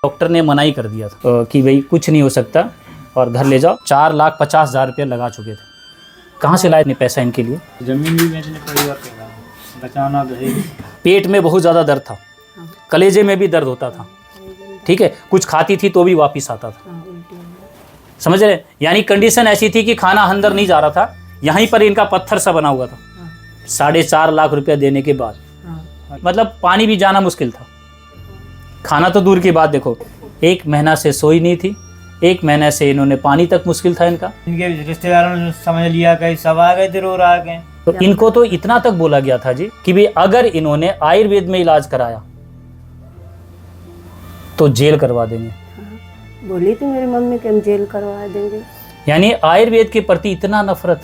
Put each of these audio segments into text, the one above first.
Doctor ने मना ही कर दिया था कि भाई कुछ नहीं हो सकता और घर ले जाओ। 4,50,000 रुपये लगा चुके थे। कहाँ से लाए इतने पैसा इनके लिए? जमीन भी बेचने परिवार के काम बचाना है। पेट में बहुत ज़्यादा दर्द था, कलेजे में भी दर्द होता था, ठीक है, कुछ खाती थी तो भी वापस आता था, समझ रहे? यानी कंडीशन ऐसी थी कि खाना अंदर नहीं जा रहा था, यहीं पर इनका पत्थर सा बना हुआ था। 4.5 लाख रुपया देने के बाद मतलब पानी भी जाना मुश्किल था, खाना तो दूर की बात। देखो 1 महीना से सोई नहीं थी, 1 महीने से इन्होंने पानी तक मुश्किल था इनका। इनके रिश्तेदारों ने समझ लिया कि सब आ गए थे रो रहा के। तो इनको तो इतना तक बोला गया था जी कि भाई अगर इन्होंने आयुर्वेद में इलाज कराया तो जेल करवा देंगे। बोली थी मेरी मम्मी कि हम जेल करवा देंगे। यानी आयुर्वेद के प्रति इतना नफरत।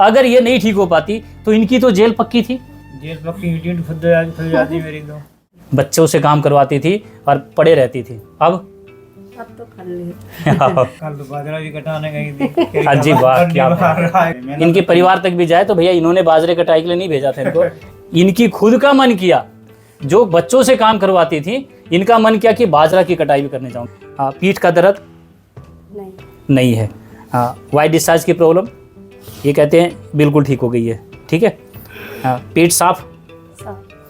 अगर ये नहीं ठीक हो पाती तो इनकी तो जेल पक्की थी। जेल पक्की ईंट खुद जाती मेरी तो। बच्चों से काम करवाती थी और पड़े रहती थी। अब तो कर ली। कल तो बाजरा भी कटाने गई थी। हाँ जी, वाह क्या बात। इनके परिवार तक भी जाए तो भैया इन्होंने बाजरे कटाई के लिए नहीं भेजा था इनको। इनकी खुद का मन किया, जो बच्चों से काम करवाती थी, इनका मन किया कि बाजरा की कटाई भी करने जाऊँ। पीठ का दर्द नहीं है। वाइट डिस्चार्ज की प्रॉब्लम ये कहते हैं बिल्कुल ठीक हो गई है, ठीक है। पेट साफ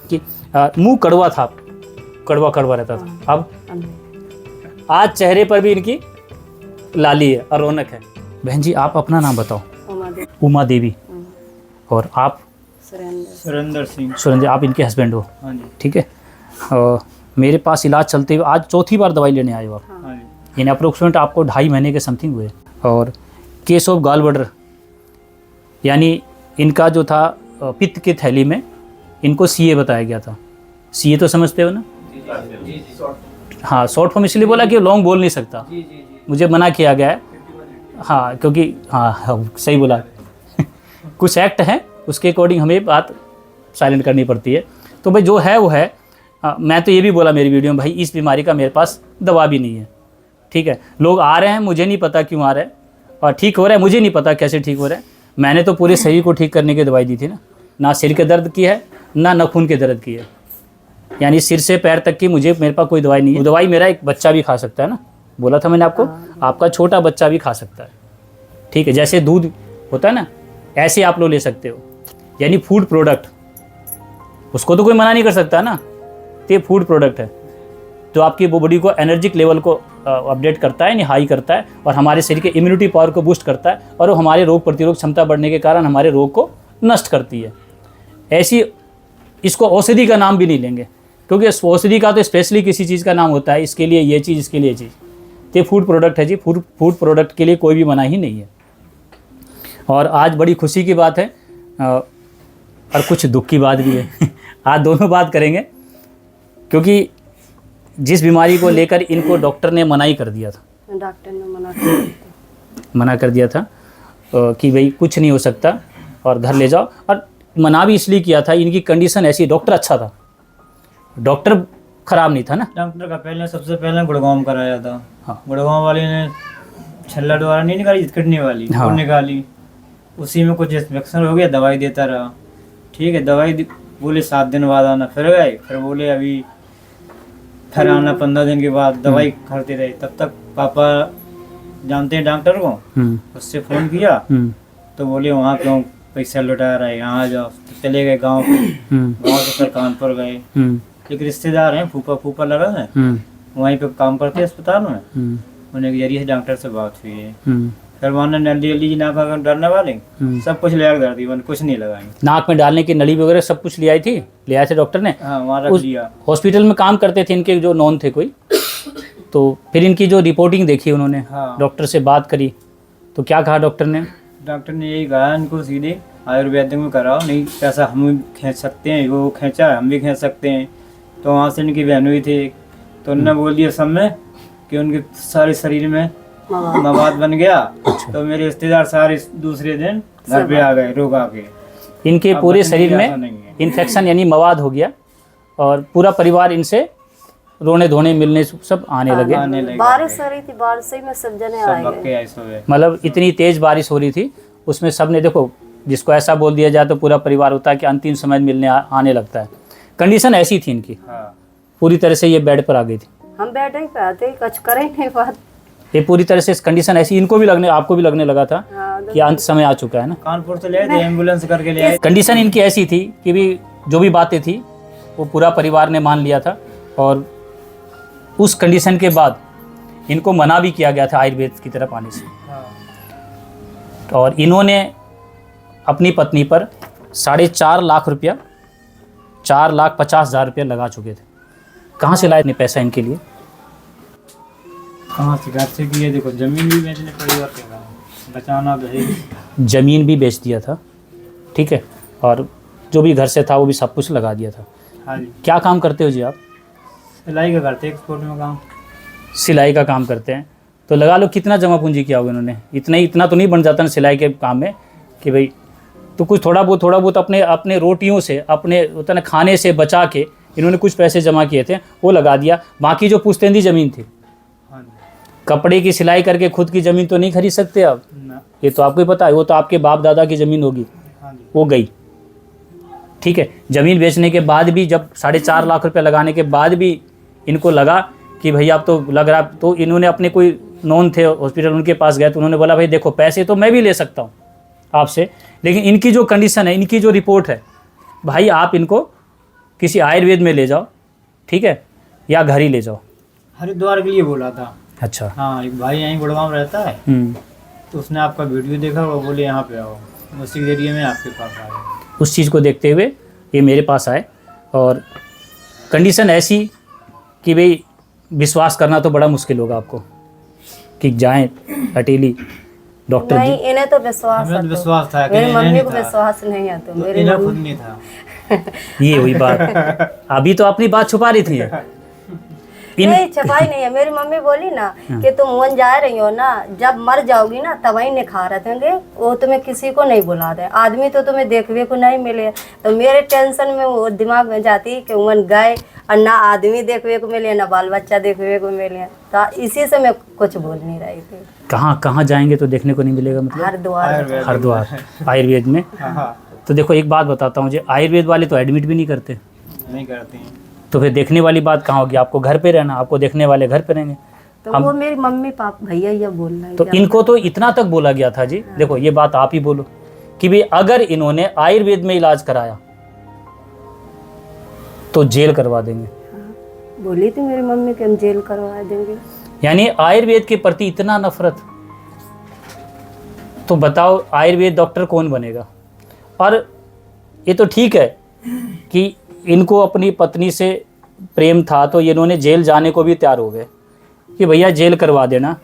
कि मुंह कड़वा था, कड़वा कड़वा रहता था, अब आज चेहरे पर भी इनकी लाली है और रौनक है। बहन जी आप अपना नाम बताओ। उमा देवी। और आप? सुरेंद्र सिंह। सुरेंद्र, आप इनके हस्बैंड हो? हाँ जी। ठीक है। मेरे पास इलाज चलते हुए आज 4थी बार दवाई लेने आए हो आप। हाँ जी। यानी अप्रोक्सीमेट आपको 2.5 महीने के समथिंग हुए। और केस ऑफ गॉल ब्लैडर, यानी इनका जो था पित्त की थैली में इनको सीए बताया गया था। सीए तो समझते हो ना? हाँ, शॉर्ट फॉर्म इसलिए बोला कि लॉन्ग बोल नहीं सकता, मुझे मना किया गया है। हाँ, क्योंकि हाँ सही बोला। कुछ एक्ट हैं उसके अकॉर्डिंग हमें बात साइलेंट करनी पड़ती है। तो भाई जो है वो है। मैं तो ये भी बोला मेरी वीडियो में, भाई इस बीमारी का मेरे पास दवा भी नहीं है, ठीक है। लोग आ रहे हैं, मुझे नहीं पता क्यों आ रहे हैं, और ठीक हो रहा है मुझे नहीं पता कैसे ठीक हो रहा है। मैंने तो पूरे शरीर को ठीक करने की दवाई दी थी ना सिर के दर्द की है ना नाखून के दर्द की है। यानी सिर से पैर तक की मेरे पास कोई दवाई नहीं है। दवाई मेरा एक बच्चा भी खा सकता है ना, बोला था मैंने आपको, आपका छोटा बच्चा भी खा सकता है, ठीक है। जैसे दूध होता है ना, ऐसे आप लोग ले सकते हो। यानी फूड प्रोडक्ट, उसको तो कोई मना नहीं कर सकता ना, तो ये फूड प्रोडक्ट है जो आपकी बॉडी को एनर्जिक लेवल को अपडेट करता है, यानी हाई करता है, और हमारे शरीर के इम्यूनिटी पावर को बूस्ट करता है, और वो हमारे रोग प्रतिरोध क्षमता बढ़ने के कारण हमारे रोग को नष्ट करती है। ऐसी इसको औषधि का नाम भी नहीं लेंगे, क्योंकि औषधि का तो स्पेशली किसी चीज़ का नाम होता है, इसके लिए ये चीज़, इसके लिए ये चीज़। तो ये फूड प्रोडक्ट है जी, फूड प्रोडक्ट के लिए कोई भी मना ही नहीं है। और आज बड़ी खुशी की बात है और कुछ दुख की बात भी है। आज दोनों बात करेंगे, क्योंकि जिस बीमारी को लेकर इनको डॉक्टर ने मना ही कर दिया था। डॉक्टर ने मना कर दिया था कि भाई कुछ नहीं हो सकता और घर ले जाओ। और मना भी इसलिए किया था, इनकी कंडीशन ऐसी, डॉक्टर अच्छा था, डॉक्टर खराब नहीं था ना। डॉक्टर का पहले सबसे पहले गुड़गांव कराया था। हाँ। गुड़गांव वाले ने छल्ला द्वारा नहीं निकाली, किडनी वाली, हाँ। वो निकाली, उसी में कुछ इन्फेक्शन हो गया, दवाई देता रहा, ठीक है। दवाई बोले 7 दिन बाद आना, फिर गए, फिर बोले अभी फिर आना 15 दिन के बाद। दवाई खाते रहे, तब तक पापा जानते हैं डॉक्टर को, उससे फ़ोन किया तो बोले वहाँ क्यों पैसा लुटा रहा है, यहाँ आ जाओ। तो चले गए गाँव से फिर कानपुर गए। एक रिश्तेदार हैं, फूफा लगा है, वहीं पे काम करते हैं अस्पताल में, उन्हें के जरिए से डॉक्टर से बात हुई है। फिर वहाँ नली नाक में डालने वाले सब कुछ ले कर दी, कुछ नहीं लगाई। नाक में डालने की नली वगैरह सब कुछ ले आई थी, ले आए थे डॉक्टर ने। हाँ, वहाँ रख दिया। हॉस्पिटल में काम करते थे इनके जो नॉन थे कोई, तो फिर इनकी जो रिपोर्टिंग देखी उन्होंने, हाँ। डॉक्टर से बात करी तो क्या कहा डॉक्टर ने? डॉक्टर ने यही कहा इनको सीधे आयुर्वेदिक में कराओ, नहीं पैसा हम भी खींच सकते हैं, वो खींचा हम भी खींच सकते हैं। तो वहाँ से इनकी बहन हुई थी, तो उन्होंने बोल दिया सब में कि उनके सारे शरीर में मवाद बन गया। तो मेरे रिश्तेदार सारे दूसरे दिन घर पे आ गए रोग आके। इनके पूरे शरीर में इन्फेक्शन यानी मवाद हो गया, और पूरा परिवार इनसे रोने धोने मिलने सब आने लगे। बारिश हो रही थी, बारिश में सब जने आ गए। मतलब इतनी तेज बारिश हो रही थी, उसमें सब ने, देखो जिसको ऐसा बोल दिया जाए तो पूरा परिवार होता है कि अंतिम समय मिलने आने लगता है। कंडीशन ऐसी थी इनकी, पूरी तरह से ये बेड पर आ गई थी। हम बैठे ही पाते कुछ कर ही नहीं पाते। ये पूरी तरह से कंडीशन ऐसी इनको भी लगने, आपको भी लगने लगा था हाँ, कि अंत समय आ चुका है ना। कानपुर से ले आए थे, एम्बुलेंस करके ले आए। कंडीशन इनकी ऐसी थी कि भी जो भी बातें थी वो पूरा परिवार ने मान लिया था, और उस कंडीशन के बाद इनको मना भी किया गया था आयुर्वेद की तरफ आने से। हाँ। और इन्होंने अपनी पत्नी पर 4.5 लाख रुपया, 4,50,000 रुपया लगा चुके थे। कहाँ से लाए इतने पैसा इनके लिए? कहाँ से? घर से किए। देखो जमीन भी बेचने पड़ी और क्या बचाना भाई। ज़मीन भी बेच दिया था, ठीक है, और जो भी घर से था वो भी सब कुछ लगा दिया था। हाँ जी। क्या काम करते हो जी आप? सिलाई का करते, एक्सपोर्ट में काम। सिलाई का काम करते हैं। तो लगा लो कितना जमा पूंजी किया होगा इन्होंने? इतना तो नहीं बन जाता ना सिलाई के काम में कि भाई, तो कुछ थोड़ा बहुत अपने रोटियों से, अपने होता ना खाने से बचा के इन्होंने कुछ पैसे जमा किए थे, वो लगा दिया। बाकी जो पुश्तैनी ज़मीन थी, हाँ जी। कपड़े की सिलाई करके खुद की ज़मीन तो नहीं खरीद सकते आप, ना। ये तो आपको ही पता है। वो तो आपके बाप दादा की ज़मीन होगी, हाँ जी। वो गई, ठीक है। ज़मीन बेचने के बाद भी, जब 4.5 लाख रुपए लगाने के बाद भी इनको लगा कि भैया अब तो लग रहा, तो इन्होंने अपने कोई नॉन थे हॉस्पिटल, उनके पास गए तो उन्होंने बोला भाई देखो पैसे तो मैं भी ले सकता हूँ आपसे, लेकिन इनकी जो कंडीशन है, इनकी जो रिपोर्ट है, भाई आप इनको किसी आयुर्वेद में ले जाओ, ठीक है, या घर ही ले जाओ। हरिद्वार के लिए बोला था। अच्छा। हाँ, एक भाई यहीं गुड़गांव रहता है, तो उसने आपका वीडियो देखा, वो बोले यहाँ पे आओ, उसी एरिया में आपके पास आए। उस चीज़ को देखते हुए ये मेरे पास आए, और कंडीशन ऐसी कि भाई विश्वास करना तो बड़ा मुश्किल होगा आपको कि जाएं अकेली डॉक्टर नहीं, इन्हें तो विश्वास हमें है, तो विश्वास था कि मेरी इन्हें मम्मी नहीं को था। विश्वास नहीं है, तो मेरी इन्हें खुद मम्मी नहीं था। ये हुई बात। अभी तो अपनी बात छुपा रही थी नहीं छपाई नहीं है। मेरी मम्मी बोली ना कि तुम वन जा रही हो ना, जब मर जाओगी ना तब ही निखार देंगे, वो तुम्हें किसी को नहीं बुला दे, आदमी तो तुम्हें देखने को नहीं मिले। तो मेरे टेंशन में वो दिमाग में जाती कि वन गए और ना आदमी देखने को मिले, ना बाल बच्चा देखने को मिले, तो इसी से मैं कुछ बोल नहीं रही थी। कहाँ जाएंगे तो देखने को नहीं मिलेगा? मतलब हरिद्वार आयुर्वेद में। हाँ। तो देखो एक बात बताता हूँ जी, आयुर्वेद वाले तो एडमिट भी नहीं करते, नहीं करते हैं। तो फिर देखने वाली बात कहाँ होगी? आपको घर पे रहना, आपको देखने वाले घर पे रहेंगे। तो वो मेरी मम्मी पापा भैया ये बोल रहे हैं। तो इनको तो इतना तक बोला गया था जी, देखो ये बात आप ही बोलो कि भाई अगर इन्होंने आयुर्वेद में इलाज कराया तो जेल करवा देंगे। बोली थी मेरी मम्मी कि हम जेल करवा देंगे। यानी आयुर्वेद के प्रति इतना नफरत, तो बताओ आयुर्वेद डॉक्टर कौन बनेगा? और ये तो ठीक है कि इनको अपनी पत्नी से प्रेम था, तो इन्होंने जेल जाने को भी तैयार हो गए कि भैया जेल करवा देना,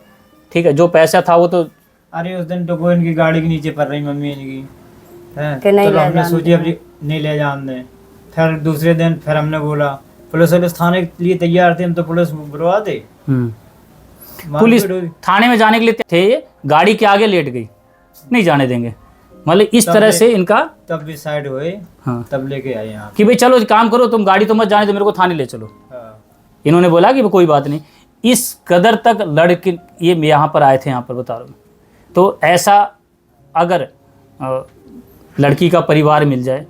ठीक है, जो पैसा था वो तो। अरे उस दिन तो कोई इनकी गाड़ी के नीचे पड़ रही मम्मी इनकी है, कि नहीं तो ले हमने जाने सोची अपनी नहीं ले जान दें। फिर दूसरे दिन फिर हमने बोला पुलिस थाने के लिए तैयार थे हम, तो पुलिस बुलवा दे। पुलिस थाने में जाने के लिए थे, गाड़ी के आगे लेट गई, नहीं जाने देंगे। मतलब इस तरह से इनका तब भी साइड हुए। हाँ, तब लेके आए यहाँ। कि भाई चलो काम करो, तुम गाड़ी तो मत जाने दो, मेरे को थाने ले चलो। हाँ। इन्होंने बोला कि कोई बात नहीं। इस कदर तक लड़के ये यहाँ पर आए थे, यहाँ पर बता रहा हूँ। तो ऐसा अगर लड़की का परिवार मिल जाए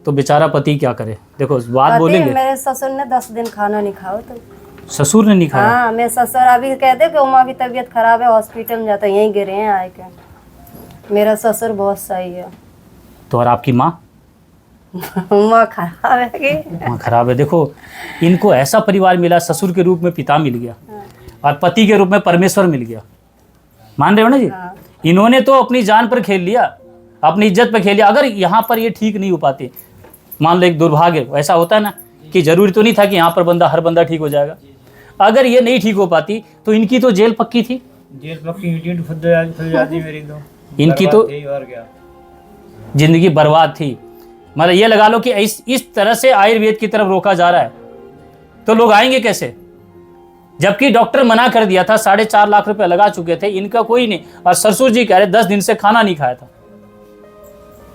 तो बेचारा पति क्या करे? देखो बात बोलेंगे, मेरे ससुर ने 10 दिन खाना नहीं खाओ, तो ससुर ने नहीं खाया। हाँ, मेरे ससुर अभी कहते कि उमा की तबीयत खराब है, हॉस्पिटल में जाता, यहीं गिरे हैं आए के। मेरा ससुर बहुत सही है। तो और आपकी माँ? माँ खराब है कि माँ खराब है। देखो इनको ऐसा परिवार मिला, ससुर के रूप में पिता मिल गया और पति के रूप में परमेश्वर मिल गया। मान रहे हो ना जी? हाँ। इन्होंने तो अपनी जान पर खेल लिया, अपनी इज्जत पर खेल लिया। अगर यहाँ पर ये ठीक नहीं हो पाते, मान लो एक दुर्भाग्य ऐसा होता है ना कि जरूरी तो नहीं था कि यहाँ पर हर बंदा ठीक हो जाएगा। अगर ये नहीं ठीक हो पाती तो इनकी तो जेल पक्की थी। जेल पक्की ईंट खुद जाती मेरी तो। इनकी तो और क्या जिंदगी बर्बाद थी। मतलब ये लगा लो कि इस तरह से आयुर्वेद की तरफ रोका जा रहा है, तो लोग आएंगे कैसे? जबकि डॉक्टर मना कर दिया था, 4.5 लाख रुपए लगा चुके थे, इनका कोई नहीं। और ससुर जी कह रहे 10 दिन से खाना नहीं खाया था,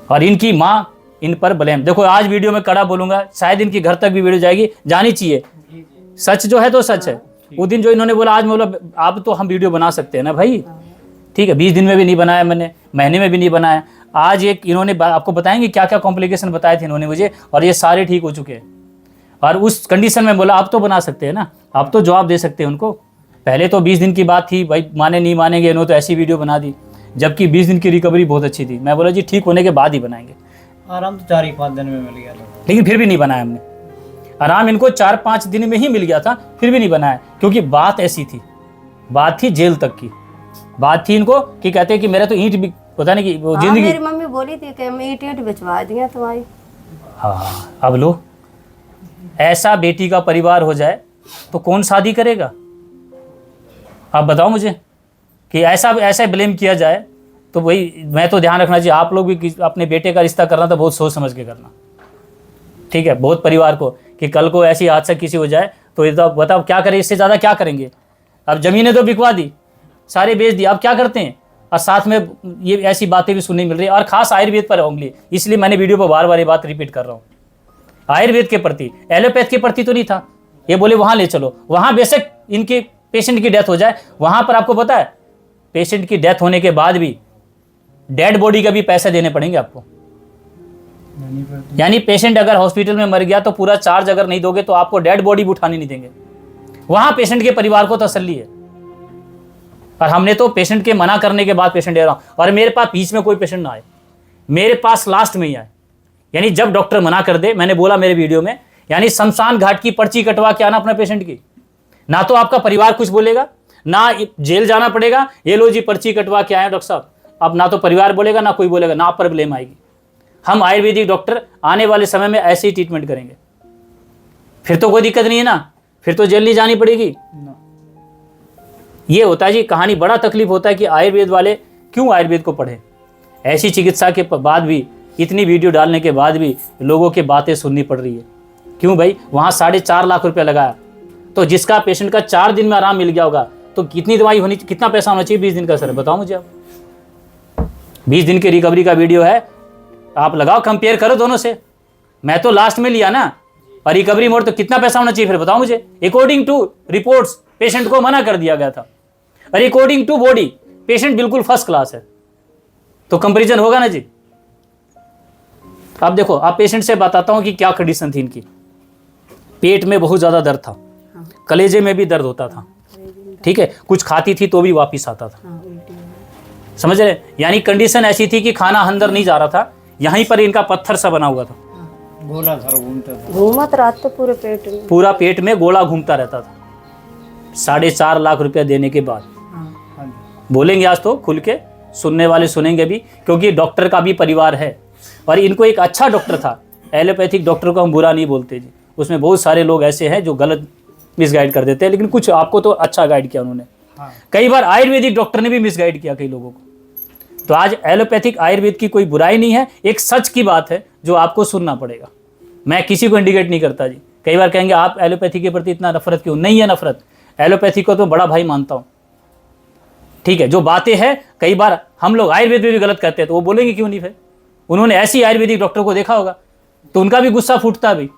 और इनकी माँ इन पर ब्लेम। देखो आज वीडियो में कड़ा बोलूंगा, शायद इनकी घर तक भी वीडियो जाएगी, जानी चाहिए। सच जो है तो सच है। वो दिन जो इन्होंने बोला, आज मैं बोला आप तो हम वीडियो बना सकते हैं ना भाई, ठीक है। 20 दिन में भी नहीं बनाया मैंने, महीने में भी नहीं बनाया। आज एक इन्होंने आपको बताएंगे क्या क्या कॉम्प्लिकेशन बताए थे इन्होंने मुझे, और ये सारे ठीक हो चुके हैं। और उस कंडीशन में बोला अब तो बना सकते हैं ना, अब तो जवाब दे सकते हैं उनको। पहले तो 20 दिन की बात थी भाई, माने नहीं मानेंगे, इन्होंने तो ऐसी वीडियो बना दी, जबकि 20 दिन की रिकवरी बहुत अच्छी थी। मैं बोला जी ठीक होने के बाद ही बनाएंगे। आराम तो 4-5 दिन में मिल गया था, लेकिन फिर भी नहीं बनाया हमने। आराम इनको 4-5 दिन में ही मिल गया था, फिर भी नहीं बनाया, क्योंकि बात ऐसी थी, बात थी जेल तक की बात थी इनको कि कहते हैं कि मेरा तो ईंट भी पता नहीं कि वो हाँ, जिंदगी। मेरी मम्मी बोली थी कि मैं ईंट भिजवा दिया तुम्हारी। हाँ अब लो, ऐसा बेटी का परिवार हो जाए तो कौन शादी करेगा? आप बताओ मुझे कि ऐसा ब्लेम किया जाए तो वही, मैं तो ध्यान रखना चाहिए आप लोग भी अपने बेटे का रिश्ता करना तो बहुत सोच समझ के करना, ठीक है? बहुत परिवार को कि कल को ऐसी हादसा किसी हो जाए तो ये तो बताओ क्या करें, इससे ज़्यादा क्या करेंगे? अब ज़मीनें तो बिकवा दी, सारे बेच दिए, अब क्या करते हैं? और साथ में ये ऐसी बातें भी सुनने मिल रही है, और खास आयुर्वेद पर होंगी, इसलिए मैंने वीडियो पर बार बार ये बात रिपीट कर रहा हूँ। आयुर्वेद के प्रति, एलोपैथ के प्रति तो नहीं था। ये बोले वहाँ ले चलो, वहाँ बेशक इनके पेशेंट की डेथ हो जाए, वहाँ पर आपको पता है पेशेंट की डेथ होने के बाद भी डेड बॉडी का भी पैसे देने पड़ेंगे आपको। यानी पेशेंट अगर हॉस्पिटल में मर गया तो पूरा चार्ज अगर नहीं दोगे तो आपको डेड बॉडी भी उठाने नहीं देंगे। वहाँ पेशेंट के परिवार को तसल्ली है, और हमने तो पेशेंट के मना करने के बाद पेशेंट दे रहा हूँ, और मेरे पास बीच में कोई पेशेंट ना आए, मेरे पास लास्ट में ही आए। यानी जब डॉक्टर मना कर दे, मैंने बोला मेरे वीडियो में, यानी शमशान घाट की पर्ची कटवा के आना अपने पेशेंट की, ना तो आपका परिवार कुछ बोलेगा, ना जेल जाना पड़ेगा, ये लो जी पर्ची कटवा के आए डॉक्टर साहब। अब ना तो परिवार बोलेगा, ना कोई बोलेगा, ना आप पर ब्लेम आएगी। हम आयुर्वेदिक डॉक्टर आने वाले समय में ऐसे ही ट्रीटमेंट करेंगे, फिर तो कोई दिक्कत नहीं है ना, फिर तो जेल नहीं जानी पड़ेगी। ये होता है जी कहानी, बड़ा तकलीफ होता है कि आयुर्वेद वाले क्यों आयुर्वेद को पढ़े। ऐसी चिकित्सा के बाद भी, इतनी वीडियो डालने के बाद भी लोगों की बातें सुननी पड़ रही है। क्यों भाई? वहाँ 4.5 लाख रुपया लगाया, तो जिसका पेशेंट का 4 दिन में आराम मिल गया होगा तो कितनी दवाई होनी, कितना पैसा होना चाहिए 20 दिन का? सर बताओ मुझे आप। 20 दिन की रिकवरी का वीडियो है, आप लगाओ, कंपेयर करो दोनों से। मैं तो लास्ट में लिया ना, और रिकवरी मोड तो कितना पैसा होना चाहिए फिर बताओ मुझे। अकॉर्डिंग टू रिपोर्ट्स पेशेंट को मना कर दिया गया था, और अकॉर्डिंग टू बॉडी पेशेंट बिल्कुल फर्स्ट क्लास है, तो कंपैरिजन होगा ना जी। अब देखो, आप पेशेंट से बताता हूं कि क्या कंडीशन थी इनकी। पेट में बहुत ज़्यादा दर्द था, कलेजे में भी दर्द होता था, ठीक है, कुछ खाती थी तो भी वापिस आता था, समझ रहे? यानी कंडीशन ऐसी थी कि खाना अंदर नहीं जा रहा था, यहीं पर इनका पत्थर सा बना हुआ था, गोला था, घूमता था, घूमत रात तो पूरे पेट में, पूरा पेट में गोला घूमता रहता था। 4.5 लाख रुपया देने के बाद बोलेंगे आज तो खुल के, सुनने वाले सुनेंगे भी, क्योंकि डॉक्टर का भी परिवार है, और इनको एक अच्छा डॉक्टर था। एलोपैथिक डॉक्टर को हम बुरा नहीं बोलते जी, उसमें बहुत सारे लोग ऐसे हैं जो गलत मिसगाइड कर देते हैं, लेकिन कुछ आपको तो अच्छा गाइड किया उन्होंने। कई बार आयुर्वेदिक डॉक्टर ने भी मिसगाइड किया कई लोगों को। तो आज एलोपैथिक आयुर्वेद की कोई बुराई नहीं है, एक सच की बात है जो आपको सुनना पड़ेगा। मैं किसी को इंडिकेट नहीं करता जी। कई बार कहेंगे आप एलोपैथी के प्रति इतना नफरत क्यों? नहीं है नफरत, एलोपैथी को तो बड़ा भाई मानता हूँ, ठीक है। जो बातें हैं कई बार हम लोग आयुर्वेद में भी गलत करते हैं, तो वो बोलेंगे क्यों नहीं? फिर उन्होंने ऐसी आयुर्वेदिक डॉक्टर को देखा होगा तो उनका भी गुस्सा फूटता भी।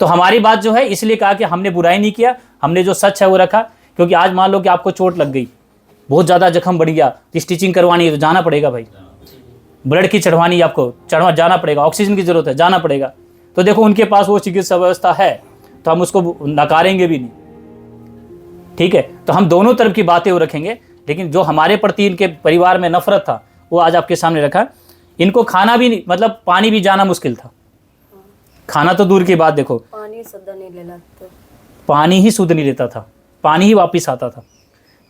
तो हमारी बात जो है, इसलिए कहा कि हमने बुराई नहीं किया, हमने जो सच है वो रखा। क्योंकि आज मान लो कि आपको चोट लग गई, बहुत ज़्यादा जख्म बढ़ गया, स्टिचिंग करवानी है तो जाना पड़ेगा भाई, ब्लड की चढ़वानी है आपको, जाना पड़ेगा, ऑक्सीजन की ज़रूरत है, जाना पड़ेगा। तो देखो उनके पास वो चिकित्सा व्यवस्था है, तो हम उसको नकारेंगे भी नहीं, ठीक है। तो हम दोनों तरफ की बातें वो रखेंगे, लेकिन जो हमारे प्रति इनके परिवार में नफरत था वो आज आपके सामने रखा। इनको खाना भी नहीं, मतलब पानी भी जाना मुश्किल था, खाना तो दूर की बात, देखो पानी शुद्ध नहीं लेना, तो पानी ही शुद्ध नहीं लेता था, पानी ही वापिस आता था।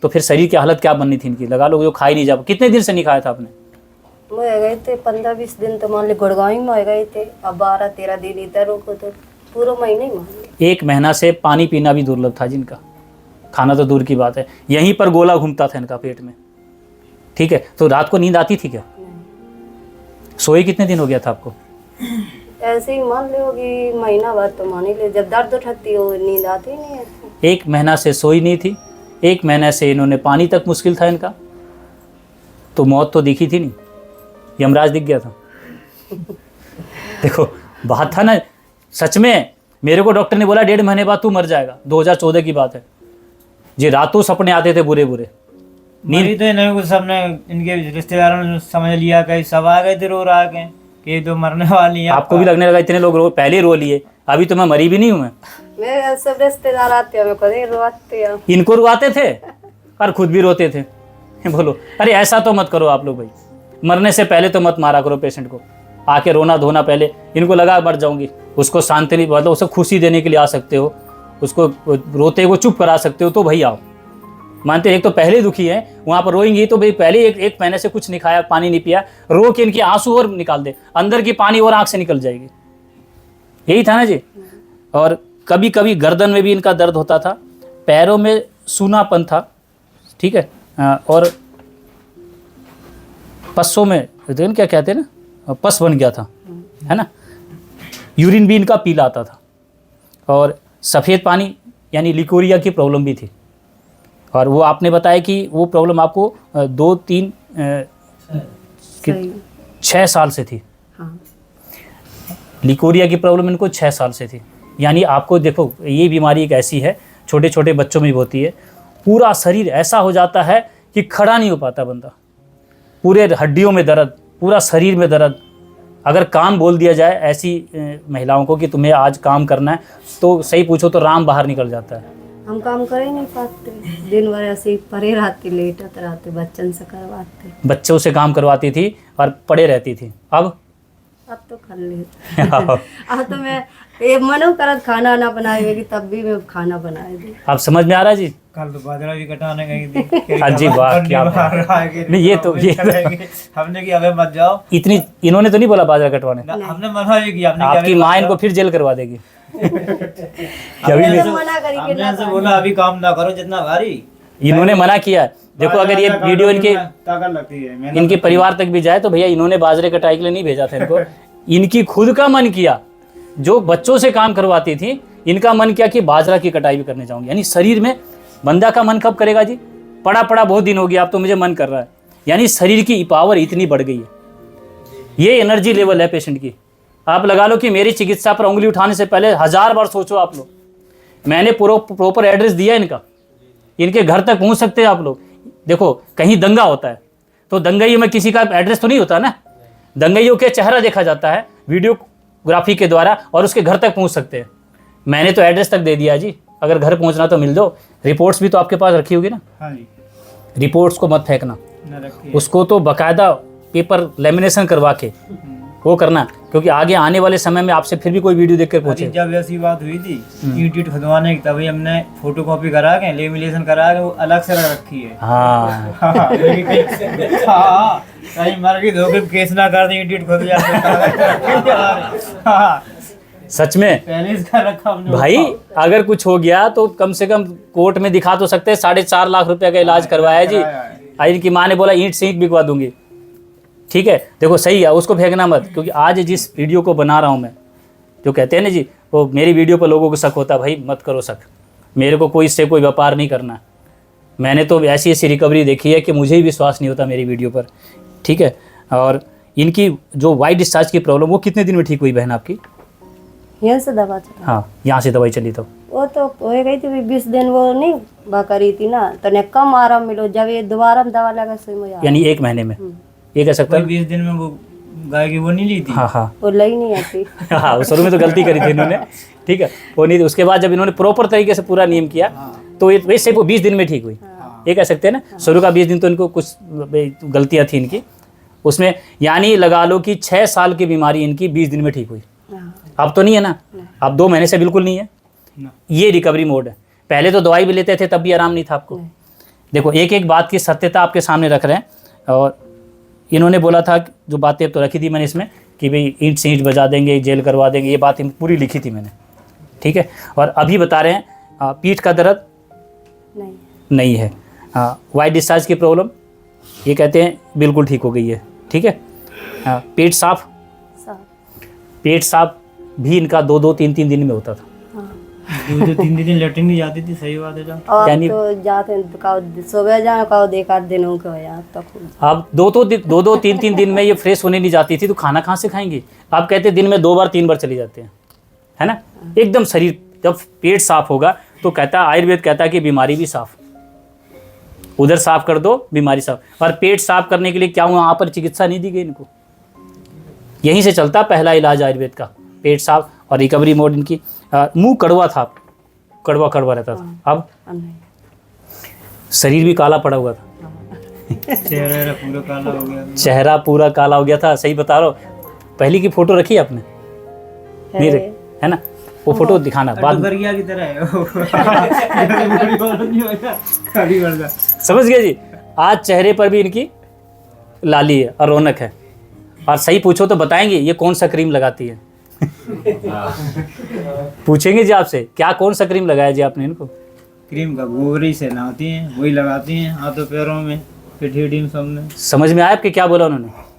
तो फिर शरीर की हालत क्या बननी थी इनकी, लगा लो जो खा ही नहीं जा। कितने दिन से नहीं खाया था आपने? मैं गए थे 15-20 दिन, तो मान ली गुड़गांव में गए थे, अब 12-13 दिन इधर रुको, तो पूरा महीने ही मान ली। 1 महीना से पानी पीना भी दुर्लभ था जिनका, खाना तो दूर की बात है, यहीं पर गोला घूमता था इनका पेट में, ठीक है। तो रात को नींद आती थी क्या? सोए कितने दिन हो गया था आपको? ऐसे ही मान लो कि महीना बाद तो मान ही ले, जब दर्द उठती हो नींद आती ही नहीं है। 1 महीना से सोई नहीं थी, 1 महीने से इन्होंने पानी तक मुश्किल था इनका, तो मौत तो दिखी थी नहीं, यमराज दिख गया था। देखो बात था ना, सच में मेरे को डॉक्टर ने बोला 1.5 महीने बाद तू मर जाएगा, 2014 की बात है जी। रातों सपने आते थे बुरे बुरे, नींद तो नहीं, कुछ सबने इनके रिश्तेदारों ने समझ लिया कि सब आ गए थे रो रहा के, कि तो मरने वाली है। आपको भी लगने लगा इतने लोग पहले रो लिए, अभी तो मैं मरी भी नहीं हूँ मैं। मेरे सब रिश्तेदार आते हैं, मेरे को नहीं रोते हैं। इनको रुआते थे और खुद भी रोते थे। बोलो, अरे ऐसा तो मत करो आप लोग भाई, मरने से पहले तो मत मारा करो पेशेंट को, आके रोना धोना पहले। इनको लगा मर जाऊंगी, उसको शांति मतलब उसे खुशी देने के लिए आ सकते हो, उसको रोते को चुप करा सकते हो तो भाई आओ। मानते एक तो पहले दुखी है, वहाँ पर रोएंगी तो भाई पहले एक महीने से कुछ नहीं खाया, पानी नहीं पिया, रो के इनके आंसू और निकाल दे, अंदर की पानी और आँख से निकल जाएगी। यही था ना जी। और कभी कभी गर्दन में भी इनका दर्द होता था, पैरों में सूनापन था, ठीक है, और पस्सों में क्या कहते हैं ना, पस बन गया था, है ना। यूरिन भी इनका पीला आता था, और सफ़ेद पानी यानी लिकोरिया की प्रॉब्लम भी थी। और वो आपने बताया कि वो प्रॉब्लम आपको 6 साल से थी। हाँ। लिकोरिया की प्रॉब्लम इनको 6 साल से थी। यानी आपको देखो, ये बीमारी एक ऐसी है, छोटे छोटे बच्चों में भी होती है, पूरा शरीर ऐसा हो जाता है कि खड़ा नहीं हो पाता बंदा, पूरे हड्डियों में दर्द, पूरा शरीर में दर्द। अगर काम बोल दिया जाए ऐसी महिलाओं को कि तुम्हें आज काम करना है, तो सही पूछो तो राम बाहर निकल जाता है। हम काम कर ही नहीं पाते, दिन भर ऐसे ही पड़े रहते, लेटत रहते, बच्चन से करवाते, बच्चों से काम करवाती थी और पड़े रहती थी। अब तो कर लेते। अब तो मैं ये मनो करत खाना ना बनाएगी, तब भी मैं खाना बनाए दी। आप समझ में आ रहा है जी। कल तो बाजरा भी कटाने गई थी। हाँ जी, वाह क्या बात है। नहीं ये तो हमने कि अबे मत जाओ, इतनी इन्होंने तो नहीं बोला बाजरा कटवाने, हमने मना ही किया। आपकी माँ इनको फिर जेल करवा देगी। मना करी कि ना हमने बोला अभी काम ना करो जितना भारी, इन्होंने मना किया। देखो अगर ये वीडियो इनके ताकत लगती है, इनके परिवार तक भी जाए तो भैया इन्होंने बाजरे कटाई के लिए नहीं भेजा था इनको, इनकी खुद का मन किया। जो बच्चों से काम करवाती थी, इनका मन किया कि बाजरा की कटाई भी करने जाऊंगी। यानी शरीर में बंदा का मन कब करेगा जी, पड़ा पड़ा बहुत दिन हो गया, अब तो मुझे मन कर रहा है। यानी शरीर की पावर इतनी बढ़ गई है, ये एनर्जी लेवल है पेशेंट की। आप लगा लो कि मेरी चिकित्सा पर उंगली उठाने से पहले 1000 बार सोचो आप लोग। मैंने प्रॉपर एड्रेस दिया इनका, इनके घर तक पहुंच सकते हैं आप लोग। देखो कहीं दंगा होता है तो दंगाइयों में किसी का एड्रेस तो नहीं होता ना, दंगाइयों के चेहरा देखा जाता है वीडियोग्राफी के द्वारा, और उसके घर तक पहुंच सकते हैं। मैंने तो एड्रेस तक दे दिया जी, अगर घर पहुंचना तो मिल दो। रिपोर्ट्स भी तो आपके पास रखी होगी ना। हाँ जी, रिपोर्ट्स को मत फेंकना, न रखिए। उसको तो बाकायदा पेपर लेमिनेशन करवा के वो करना, क्योंकि आगे आने वाले समय में आपसे फिर भी कोई वीडियो देख कर पूछे। जब ऐसी बात हुई थी ईंट ईंट खुदवाने की, तभी हमने फोटोकॉपी करा के लेमिनेशन करा के वो अलग से रखी है। हाँ कहीं मर गई धोखे केस ना कर दे, ईंट ईंट खुद सच में पहले इसका रखा हमने भाई, अगर कुछ हो गया तो कम से कम कोर्ट में दिखा तो सकते हैं। 4.5 लाख रुपए का इलाज करवाया जी। आज इनकी माँ ने बोला ईंट से ईंट बिकवा दूंगी। ठीक है, देखो सही है, उसको फेंकना मत। क्योंकि आज जिस वीडियो को बना रहा हूँ मैं, जो कहते हैं ना जी, वो मेरी वीडियो पर लोगों को शक होता है, भाई मत करो शक, मेरे को कोई इससे कोई व्यापार नहीं करना। मैंने तो ऐसी ऐसी रिकवरी देखी है कि मुझे ही विश्वास नहीं होता मेरी वीडियो पर। ठीक है, और इनकी जो वाइट डिस्चार्ज की प्रॉब्लम, वो कितने दिन में ठीक हुई बहन आपकी? यहाँ से दवा चला। हाँ, यहाँ से दवाई चली तो वो तो हो गई थी 20 दिन, वो नहीं बकरी थी ना, तो ने कम आराम मिलो। जब ये दोबारा दवा लगा सही मुझे यानी 1 महीने में, ये कह सकता है। 20 दिन में वो गाय की वो नहीं ली थी। हाँ हाँ वो लई नहीं आती। हाँ, शुरू में तो गलती करी थी इन्होंने। ठीक है, वो नहीं, उसके बाद जब इन्होंने प्रॉपर तरीके से पूरा नियम किया तो ये वैसे वो 20 दिन में ठीक हुई। ये कह सकते हैं ना, शुरू का 20 दिन तो इनको कुछ गलतियाँ थी इनकी उसमें। यानी लगा लो कि 6 साल की बीमारी इनकी 20 दिन में ठीक हुई। अब तो नहीं है ना, अब 2 महीने से बिल्कुल नहीं है। ये रिकवरी मोड है। पहले तो दवाई भी लेते थे तब भी आराम नहीं था आपको। देखो एक एक बात की सत्यता आपके सामने रख रहे हैं। और इन्होंने बोला था, जो बातें तो रखी थी मैंने इसमें, कि भाई ईंट से ईंट बजा देंगे, जेल करवा देंगे, ये बात पूरी लिखी थी मैंने। ठीक है, और अभी बता रहे हैं पीठ का दर्द नहीं है। वाइट डिस्चार्ज की प्रॉब्लम ये कहते हैं बिल्कुल ठीक हो गई है। ठीक है, पेट साफ भी इनका 2-2, 3-3 दिन में होता था। 2-3 दिन लेटरिन नहीं जाती थी। सही बात है। और तो जाते हैं तो सुबह जाओ का देखा दिनों के हो जाता खुद। अब 2-2, 3-3 दिन में ये फ्रेश होने नहीं जाती थी तो खाना कहाँ से खाएंगे? आप कहते दिन में 2 बार 3 बार चली जाते हैं, है ना। एकदम शरीर जब पेट साफ होगा तो कहता है, आयुर्वेद कहता है कि बीमारी भी साफ, उधर साफ कर दो बीमारी साफ। और पेट साफ करने के लिए क्या वहाँ पर चिकित्सा नहीं दी गई इनको? यहीं से चलता पहला इलाज आयुर्वेद का, पेट साफ और रिकवरी मोड इनकी। मुंह कड़वा था, कड़वा कड़वा रहता था, अब नहीं। शरीर भी काला पड़ा हुआ था, चेहरा पूरा काला हो गया। चेहरा पूरा काला हो गया था, सही बता रहा हूँ। पहली की फोटो रखी है आपने मेरे, है ना, वो फोटो दिखाना बाद में। डुगरिया की तरह है वो। खाली वर्दा। समझ गए जी। आज चेहरे पर भी इनकी लाली है और रौनक है, और सही पूछो तो बताएंगे ये कौन सा क्रीम लगाती है। पूछेंगे जी आपसे, क्या कौन सा क्रीम लगाया जी आपने इनको? क्रीम का गोबरी से नहाती हैं, वही लगाती हैं हाथों पैरों में, पिठी में सबने। समझ में आया आपके क्या बोला उन्होंने?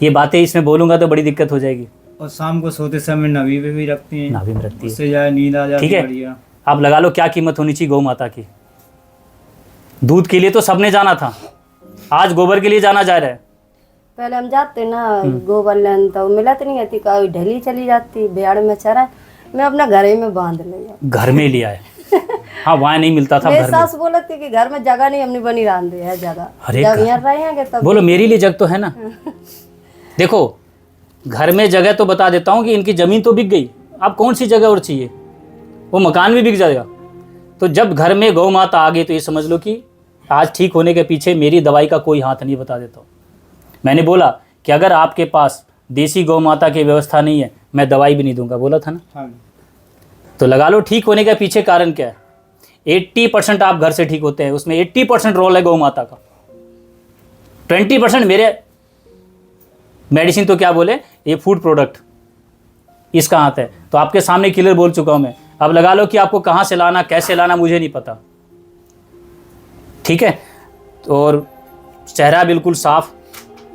ये बातें इसमें बोलूंगा तो बड़ी दिक्कत हो जाएगी। और शाम को सोते समय नाभि पे भी रखती हैं, नाभि में रखती है, उससे जाए नींद आ जाती ठीक है। बढ़िया। आप लगा लो क्या कीमत होनी चाहिए गौ माता की। दूध के लिए तो सबने जाना था, आज गोबर के लिए जाना जा रहा है। पहले हम जाते ना गोबर लेन तो मिलत नहीं थी, कभी ढली चली जाती भेड़ में चरा, मैं अपना घर में बांध लिया, घर में लिया है। हाँ, वहाँ नहीं मिलता था मेरी घर में। सास बोलती कि घर में जगह नहीं, हमने बनी रांधे है जगह, अरे जब यहाँ रहेंगे तब। बोलो मेरे लिए जग तो है ना। देखो घर में जगह तो बता देता हूँ कि इनकी जमीन तो बिक गई, अब कौन सी जगह और चाहिए, वो मकान भी बिक जाएगा। तो जब घर में गौ माता आ गई तो ये समझ लो कि आज ठीक होने के पीछे मेरी दवाई का कोई हाथ नहीं, बता देता हूँ। मैंने बोला कि अगर आपके पास देसी गौ माता की व्यवस्था नहीं है मैं दवाई भी नहीं दूंगा, बोला था ना। हाँ। तो लगा लो ठीक होने के पीछे कारण क्या है। 80% आप घर से ठीक होते हैं, उसमें 80% रोल है गौ माता का, 20% मेरे मेडिसिन तो क्या बोले ये फूड प्रोडक्ट इसका हाथ है। तो आपके सामने क्लियर बोल चुका हूं मैं। अब लगा लो कि आपको कहाँ से लाना कैसे लाना मुझे नहीं पता, ठीक है। और चेहरा बिल्कुल साफ,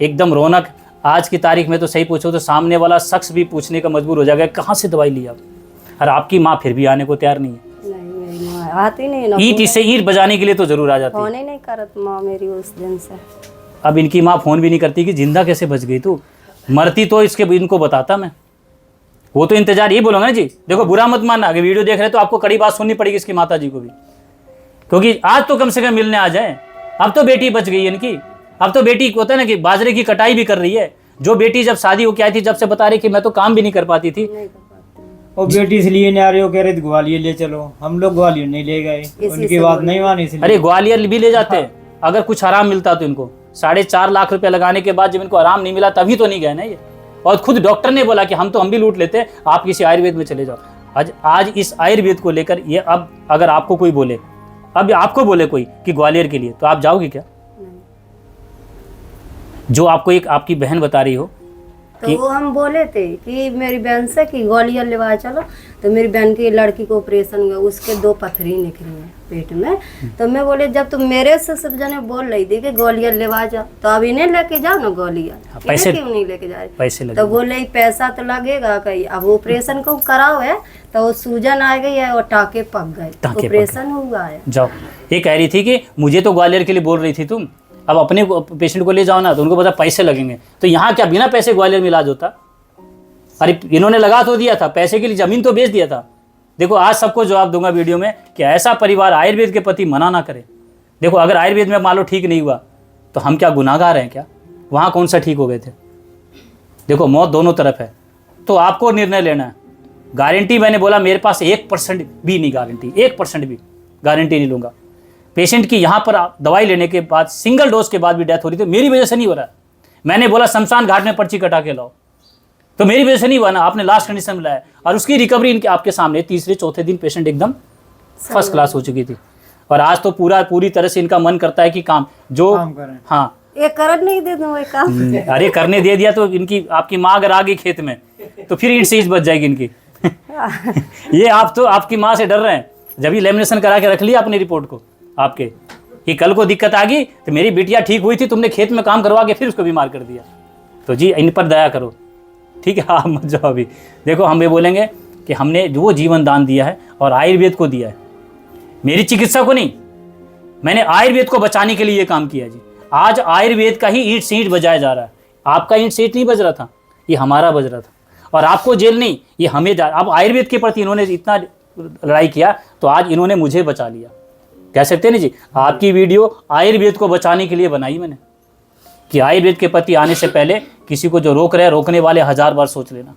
एकदम रौनक। आज की तारीख में तो सही पूछो तो सामने वाला शख्स भी पूछने का मजबूर हो जाएगा कहाँ से दवाई ली आप, और आपकी माँ फिर भी आने को तैयार नहीं है। नहीं मेरी माँ आती नहीं ना, ईंट इससे ईंट बजाने के लिए तो जरूर आ जाती है। फोन ही नहीं करत माँ मेरी उस दिन से। अब इनकी माँ फ़ोन भी नहीं करती कि जिंदा कैसे बच गई तू, मरती तो इसके इनको बताता मैं। वो तो इंतजार ये बोलूँगा ना जी। देखो बुरा मत मानना, अगर वीडियो देख रहे तो आपको कड़ी बात सुननी पड़ेगी इसकी माता जी को भी, क्योंकि आज तो कम से कम मिलने आ जाए। अब तो बेटी बच गई इनकी, अब तो बेटी होता है ना कि बाजरे की कटाई भी कर रही है। जो बेटी जब शादी हो के आई थी जब से बता रही कि मैं तो काम भी नहीं कर पाती थी। नहीं कर पाती। और बेटी इसलिए नहीं आ रही हो, कह रहे थे ग्वालियर ले चलो, हम लोग ग्वालियर नहीं ले गए, उनकी बात नहीं मानी इसलिए। अरे ग्वालियर भी ले जाते हैं अगर कुछ आराम मिलता तो इनको। 4.5 लाख रुपया लगाने के बाद जब इनको आराम नहीं मिला तभी तो नहीं गए ना ये। और खुद डॉक्टर ने बोला कि हम भी लूट लेते, आप किसी आयुर्वेद में चले जाओ। आज इस आयुर्वेद को लेकर ये, अब अगर आपको कोई बोले, अब आपको बोले कोई कि ग्वालियर के लिए, तो आप जाओगे क्या? जो आपको एक आपकी बहन बता रही हो तो वो हम बोले थे कि मेरी बहन से कि ग्वालियर लेवा चलो, तो मेरी बहन की लड़की को ऑपरेशन हुआ, उसके 2 पत्थरी निकली हैं पेट में। तो मैं बोले जब तुम मेरे से सब जने बोल रही थी कि ग्वालियर लेवा जाओ, तो अब इन्हें लेके जाओ ना ग्वालियर। पैसे क्यों नहीं लेके जा रहे? पैसे लगे। तो बोले पैसा तो लगेगा कहीं, अब ऑपरेशन को कराओ है तो वो सूजन आ गई है और टाके पक गए, ऑपरेशन हुआ है। जाओ। ये कह रही थी कि मुझे तो ग्वालियर के लिए बोल रही थी तुम, अब अपने पेशेंट को ले जाओ ना, तो उनको पता पैसे लगेंगे। तो यहाँ क्या बिना पैसे ग्वालियर में इलाज होता? अरे इन्होंने लगा तो दिया था, पैसे के लिए ज़मीन तो बेच दिया था। देखो आज सबको जवाब दूंगा वीडियो में कि ऐसा परिवार आयुर्वेद के प्रति मना ना करे। देखो अगर आयुर्वेद में मान लो ठीक नहीं हुआ तो हम क्या गुनाहगार हैं क्या? वहाँ कौन सा ठीक हो गए थे? देखो मौत दोनों तरफ है, तो आपको निर्णय लेना है। गारंटी मैंने बोला मेरे पास 1% भी नहीं गारंटी, 1% भी गारंटी नहीं लूँगा। पेशेंट की यहाँ पर दवाई लेने के बाद सिंगल डोज के बाद भी डेथ हो रही थी, मेरी वजह से नहीं हो रहा। मैंने बोला शमशान घाट में पर्ची कटा के लाओ, तो मेरी वजह से नहीं हुआ ना, आपने लास्ट कंडीशन में लाया। और उसकी रिकवरी इनके आपके सामने 3-4 दिन पेशेंट एकदम फर्स्ट क्लास हो चुकी थी। और आज तो पूरी तरह से इनका मन करता है कि काम करें। हाँ एक कर नहीं दे दूँ काम। अरे करने दे दिया तो इनकी आपकी माँ अगर आ गई खेत में तो फिर ईंट से ईंट बच जाएगी इनकी। ये आप तो आपकी माँ से डर रहे हैं, जब ही लेमिनेशन करा के रख लिया अपनी रिपोर्ट को आपके कि कल को दिक्कत आ गई तो मेरी बिटिया ठीक हुई थी, तुमने खेत में काम करवा के फिर उसको बीमार कर दिया। तो जी इन पर दया करो, ठीक है। आप मत जाओ अभी। देखो हम ये बोलेंगे कि हमने जो जीवन दान दिया है और आयुर्वेद को दिया है, मेरी चिकित्सा को नहीं, मैंने आयुर्वेद को बचाने के लिए ये काम किया जी। आज आयुर्वेद का ही ईंट से ईंट बजाया जा रहा है। आपका ईंट से ईंट नहीं बज रहा था, ये हमारा बज रहा था। और आपको जेल नहीं, ये हमें अब आयुर्वेद के प्रति इन्होंने इतना लड़ाई किया तो आज इन्होंने मुझे बचा लिया, कह सकते हैं ना जी। आपकी वीडियो आयुर्वेद को बचाने के लिए बनाई मैंने, कि आयुर्वेद के प्रति आने से पहले किसी को जो रोक रहे हैं, रोकने वाले 1000 बार सोच लेना,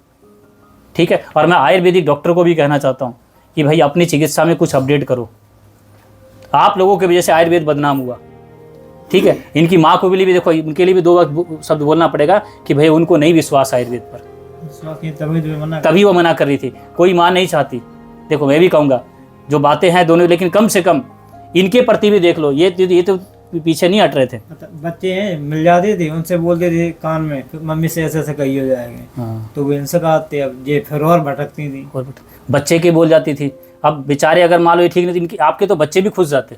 ठीक है। और मैं आयुर्वेदिक डॉक्टर को भी कहना चाहता हूँ कि भाई अपनी चिकित्सा में कुछ अपडेट करो। आप लोगों की वजह से आयुर्वेद बदनाम हुआ, ठीक है। इनकी माँ को भी देखो, उनके लिए भी 2 वक्त शब्द बोलना पड़ेगा कि भाई उनको नहीं विश्वास आयुर्वेद पर, तभी वो मना कर रही थी। कोई माँ नहीं चाहती। देखो मैं भी कहूँगा जो बातें हैं दोनों, लेकिन कम से कम इनके प्रति भी देख लो। ये तो पीछे नहीं हट रहे थे। बच्चे हैं मिल जाते थे, उनसे बोलते थे कान में, मम्मी से ऐसे ऐसे कही हो जाएंगे, हाँ। तो वो इनसे कहते, अब ये फिर और भटकती थी। और बच्चे के बोल जाती थी। अब बेचारे अगर मान लो ये ठीक नहीं, इनके आपके तो बच्चे भी खुश जाते,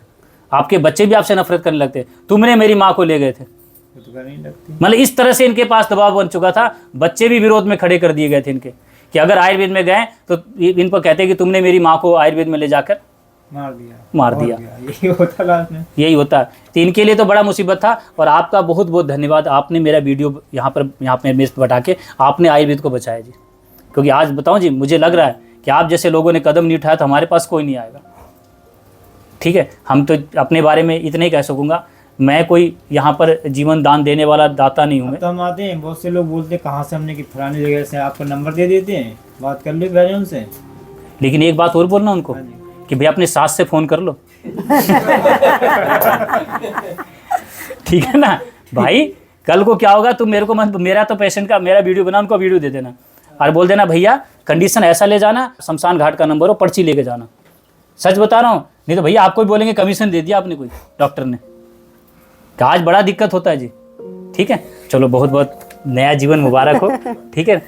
आपके बच्चे भी आपसे नफरत करने लगते, तुमने मेरी माँ को ले गए थे। तो नहीं लगती। मतलब इस तरह से इनके पास दबाव बन चुका था, बच्चे भी विरोध में खड़े कर दिए गए थे इनके, कि अगर आयुर्वेद में गए तो इन पर कहते कि तुमने मेरी माँ को आयुर्वेद में ले जाकर मार दिया। यही होता लास्ट में, यही होता। तो इनके लिए तो बड़ा मुसीबत था। और आपका बहुत बहुत धन्यवाद, आपने मेरा वीडियो यहाँ पे मेरे पे बता के आपने आयुर्वेद को बचाया जी। क्योंकि आज बताऊँ जी, मुझे लग रहा है कि आप जैसे लोगों ने कदम नहीं उठाया तो हमारे पास कोई नहीं आएगा, ठीक है। हम तो अपने बारे में इतना ही कह सकूँगा, मैं कोई यहाँ पर जीवन दान देने वाला दाता नहीं हूँ। तो हम आते हैं, बहुत से लोग बोलते हैं कहाँ से हमने, कि फलानी जगह से, आपका नंबर दे देते हैं, बात कर लो पहले उनसे। लेकिन एक बात और बोलना उनको कि भैया अपने सास से फ़ोन कर लो ठीक है ना भाई। कल को क्या होगा, तुम मेरे को मत, मेरा तो पेशेंट का मेरा वीडियो बना, उनको वीडियो दे देना और बोल देना भैया कंडीशन ऐसा ले जाना, शमशान घाट का नंबर हो, पर्ची लेके जाना। सच बता रहा हूँ, नहीं तो भैया आपको भी बोलेंगे कमीशन दे दिया आपने कोई डॉक्टर ने। तो आज बड़ा दिक्कत होता है जी, ठीक है। चलो बहुत बहुत नया जीवन मुबारक हो, ठीक है।